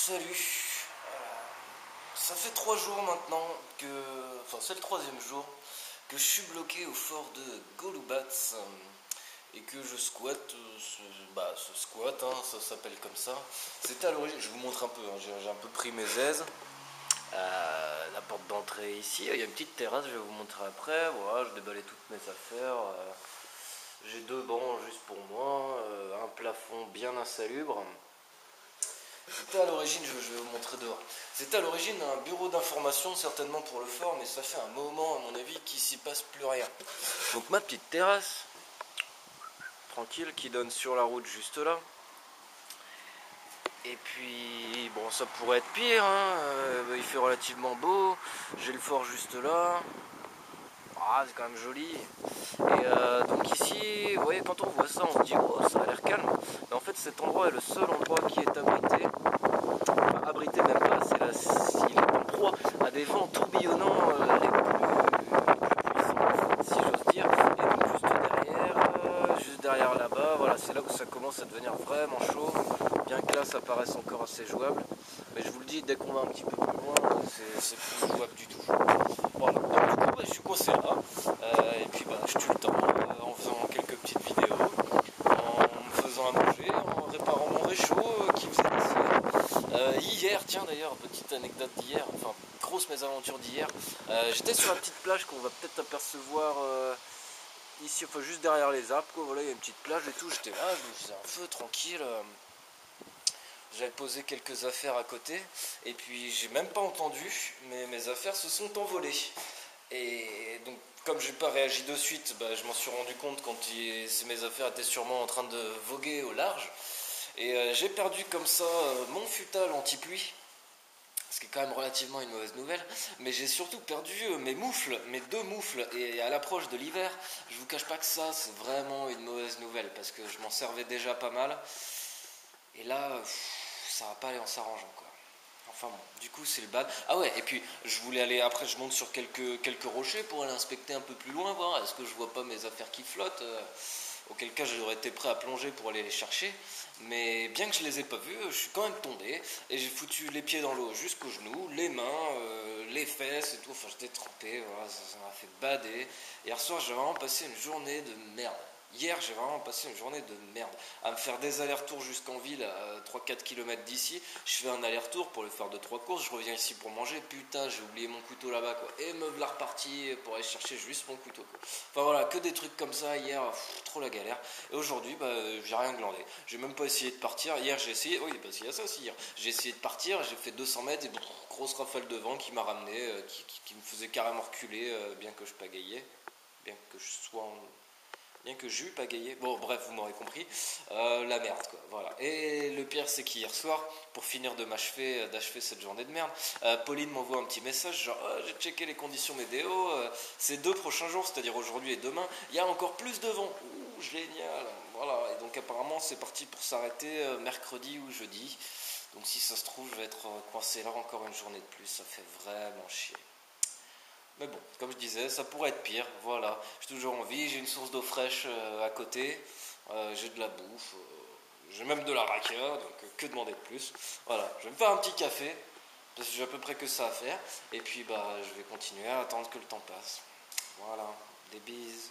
Salut. Ça fait 3 jours maintenant que... Enfin, c'est le troisième jour que je suis bloqué au fort de Golubats et que je squatte ce squat, hein, ça s'appelle comme ça. C'était à l'origine, je vous montre un peu, hein, j'ai un peu pris mes aises. La porte d'entrée ici, il y a une petite terrasse, je vais vous montrer après. Voilà, je déballais toutes mes affaires. J'ai 2 bancs juste pour moi, un plafond bien insalubre. C'était à l'origine, je vais vous montrer dehors. C'était à l'origine un bureau d'information certainement pour le fort, mais ça fait un moment à mon avis qu'il s'y passe plus rien. Donc ma petite terrasse, tranquille, qui donne sur la route juste là. Et puis bon, ça pourrait être pire, hein. Il fait relativement beau, j'ai le fort juste là. Ah, c'est quand même joli. Et donc ici, vous voyez, quand on voit ça, on se dit oh, ça a l'air calme. Mais en fait, cet endroit est le seul endroit qui est abrité. Enfin, abrité même pas, il est en proie à des vents tourbillonnants les plus puissants, si j'ose dire. Et donc juste derrière là-bas, voilà, c'est là où ça commence à devenir vraiment chaud. Bien que là, ça paraisse encore assez jouable. Mais je vous le dis, dès qu'on va un petit peu plus loin, c'est plus jouable du tout. Voilà, donc du coup, je suis coincé là. Et puis je tue le temps en faisant quelques petites vidéos, en me faisant à manger, en réparant mon réchaud qui faisait des cires. Hier, tiens d'ailleurs, petite anecdote d'hier, enfin grosse mésaventure d'hier, j'étais sur la petite plage qu'on va peut-être apercevoir ici, enfin juste derrière les arbres, quoi. Voilà, il y a une petite plage et tout, j'étais là, je me faisais un feu tranquille. J'avais posé quelques affaires à côté, et puis j'ai même pas entendu, mais mes affaires se sont envolées. Et donc, comme j'ai pas réagi de suite, je m'en suis rendu compte quand mes affaires étaient sûrement en train de voguer au large. Et j'ai perdu comme ça mon futal anti-pluie, ce qui est quand même relativement une mauvaise nouvelle. Mais j'ai surtout perdu mes moufles, mes 2 moufles. Et à l'approche de l'hiver, je vous cache pas que ça, c'est vraiment une mauvaise nouvelle, parce que je m'en servais déjà pas mal. Et là, ça va pas aller en s'arrangeant, quoi. Enfin bon, du coup c'est le bad. Ah ouais, et puis je voulais aller, après je monte sur quelques rochers pour aller inspecter un peu plus loin, voir est-ce que je vois pas mes affaires qui flottent, auquel cas j'aurais été prêt à plonger pour aller les chercher. Mais bien que je les ai pas vus, je suis quand même tombé et j'ai foutu les pieds dans l'eau jusqu'aux genoux, les mains, les fesses et tout, enfin j'étais trempé, voilà, ça m'a fait bader. Hier soir j'ai vraiment passé une journée de merde. Hier, j'ai vraiment passé une journée de merde à me faire des allers-retours jusqu'en ville à 3-4 km d'ici. Je fais un aller-retour pour le faire 2-3 courses, je reviens ici pour manger. Putain, j'ai oublié mon couteau là-bas, quoi. Et me voilà reparti pour aller chercher juste mon couteau, quoi. Enfin voilà, que des trucs comme ça. Hier, trop la galère. Et aujourd'hui, j'ai rien glandé. J'ai même pas essayé de partir. Hier, j'ai essayé, oui, parce qu'il y a ça aussi hier. J'ai essayé de partir, j'ai fait 200 mètres et grosse rafale de vent qui m'a ramené, qui me faisait carrément reculer, bien que je pagayais, bien que je sois en... Bien que j'eus pagayé, bon bref, vous m'aurez compris, la merde quoi, voilà. Et le pire c'est qu'hier soir, pour finir d'achever cette journée de merde, Pauline m'envoie un petit message genre j'ai checké les conditions météo, ces 2 prochains jours, c'est-à-dire aujourd'hui et demain, il y a encore plus de vent. Ouh, génial, voilà. Et donc apparemment c'est parti pour s'arrêter mercredi ou jeudi. Donc si ça se trouve, je vais être coincé là encore une journée de plus, ça fait vraiment chier. Mais bon, comme je disais, ça pourrait être pire, voilà. J'ai toujours envie, j'ai une source d'eau fraîche à côté, j'ai de la bouffe, j'ai même de la raqueur, donc que demander de plus. Voilà, je vais me faire un petit café, parce que j'ai à peu près que ça à faire, et puis je vais continuer à attendre que le temps passe. Voilà, des bises.